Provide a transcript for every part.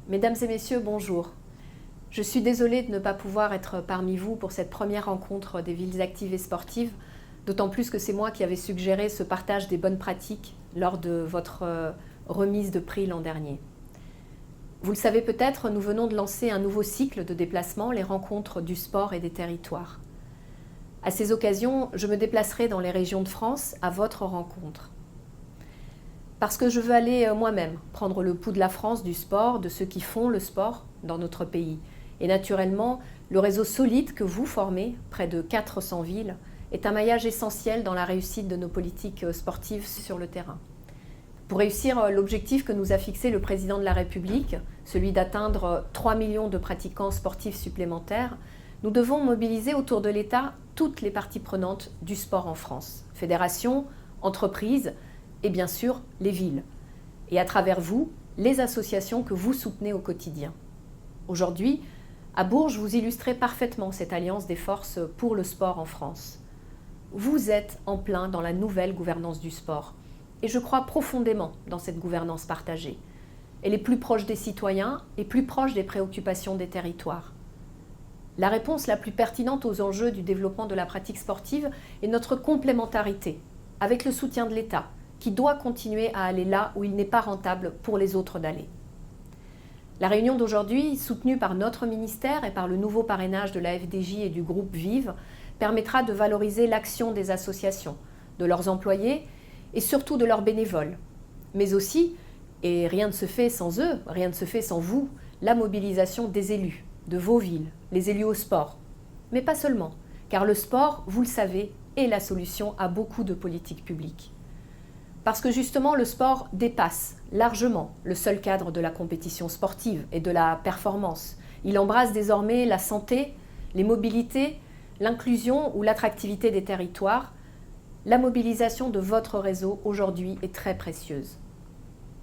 Mesdames et messieurs, bonjour. Je suis désolée de ne pas pouvoir être parmi vous pour cette première rencontre des villes actives et sportives, d'autant plus que c'est moi qui avais suggéré ce partage des bonnes pratiques lors de votre remise de prix l'an dernier. Vous le savez peut-être, nous venons de lancer un nouveau cycle de déplacements, les rencontres du sport et des territoires. À ces occasions, je me déplacerai dans les régions de France à votre rencontre. Parce que je veux aller moi-même prendre le pouls de la France, du sport, de ceux qui font le sport dans notre pays. Et naturellement, le réseau solide que vous formez, près de 400 villes, est un maillage essentiel dans la réussite de nos politiques sportives sur le terrain. Pour réussir l'objectif que nous a fixé le président de la République, celui d'atteindre 3 millions de pratiquants sportifs supplémentaires, nous devons mobiliser autour de l'État toutes les parties prenantes du sport en France, fédérations, entreprises, et bien sûr les villes, et à travers vous, les associations que vous soutenez au quotidien. Aujourd'hui, à Bourges, vous illustrez parfaitement cette alliance des forces pour le sport en France. Vous êtes en plein dans la nouvelle gouvernance du sport, et je crois profondément dans cette gouvernance partagée. Elle est plus proche des citoyens et plus proche des préoccupations des territoires. La réponse la plus pertinente aux enjeux du développement de la pratique sportive est notre complémentarité, avec le soutien de l'État, qui doit continuer à aller là où il n'est pas rentable pour les autres d'aller. La réunion d'aujourd'hui, soutenue par notre ministère et par le nouveau parrainage de la FDJ et du groupe Vive, permettra de valoriser l'action des associations, de leurs employés et surtout de leurs bénévoles. Mais aussi, et rien ne se fait sans eux, rien ne se fait sans vous, la mobilisation des élus, de vos villes, les élus au sport. Mais pas seulement, car le sport, vous le savez, est la solution à beaucoup de politiques publiques. Parce que justement, le sport dépasse largement le seul cadre de la compétition sportive et de la performance. Il embrasse désormais la santé, les mobilités, l'inclusion ou l'attractivité des territoires. La mobilisation de votre réseau aujourd'hui est très précieuse.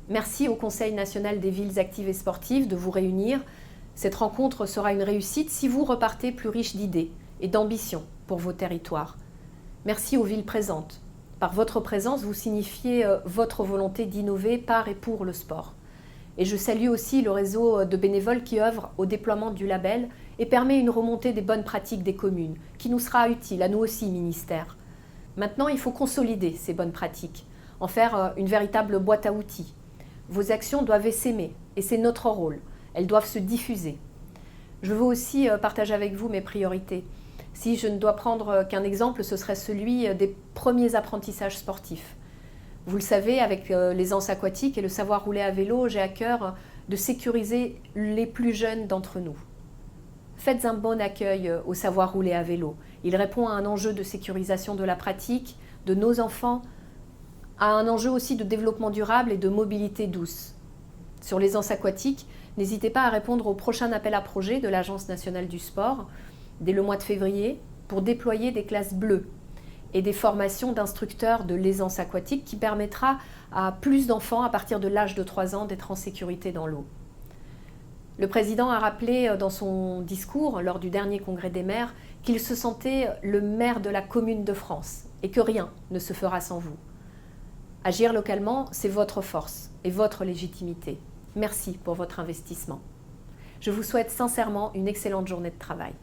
Merci au Conseil national des villes actives et sportives de vous réunir. Cette rencontre sera une réussite si vous repartez plus riche d'idées et d'ambitions pour vos territoires. Merci aux villes présentes. Par votre présence, vous signifiez votre volonté d'innover par et pour le sport. Et je salue aussi le réseau de bénévoles qui œuvrent au déploiement du label et permet une remontée des bonnes pratiques des communes, qui nous sera utile, à nous aussi, ministère. Maintenant, il faut consolider ces bonnes pratiques, en faire une véritable boîte à outils. Vos actions doivent essaimer, et c'est notre rôle. Elles doivent se diffuser. Je veux aussi partager avec vous mes priorités. Si je ne dois prendre qu'un exemple, ce serait celui des premiers apprentissages sportifs. Vous le savez, avec l'aisance aquatique et le savoir rouler à vélo, j'ai à cœur de sécuriser les plus jeunes d'entre nous. Faites un bon accueil au savoir rouler à vélo. Il répond à un enjeu de sécurisation de la pratique, de nos enfants, à un enjeu aussi de développement durable et de mobilité douce. Sur l'aisance aquatique, n'hésitez pas à répondre au prochain appel à projet de l'Agence nationale du sport, dès le mois de février, pour déployer des classes bleues et des formations d'instructeurs de l'aisance aquatique qui permettra à plus d'enfants à partir de l'âge de 3 ans d'être en sécurité dans l'eau. Le président a rappelé dans son discours lors du dernier congrès des maires qu'il se sentait le maire de la commune de France et que rien ne se fera sans vous. Agir localement, c'est votre force et votre légitimité. Merci pour votre investissement. Je vous souhaite sincèrement une excellente journée de travail.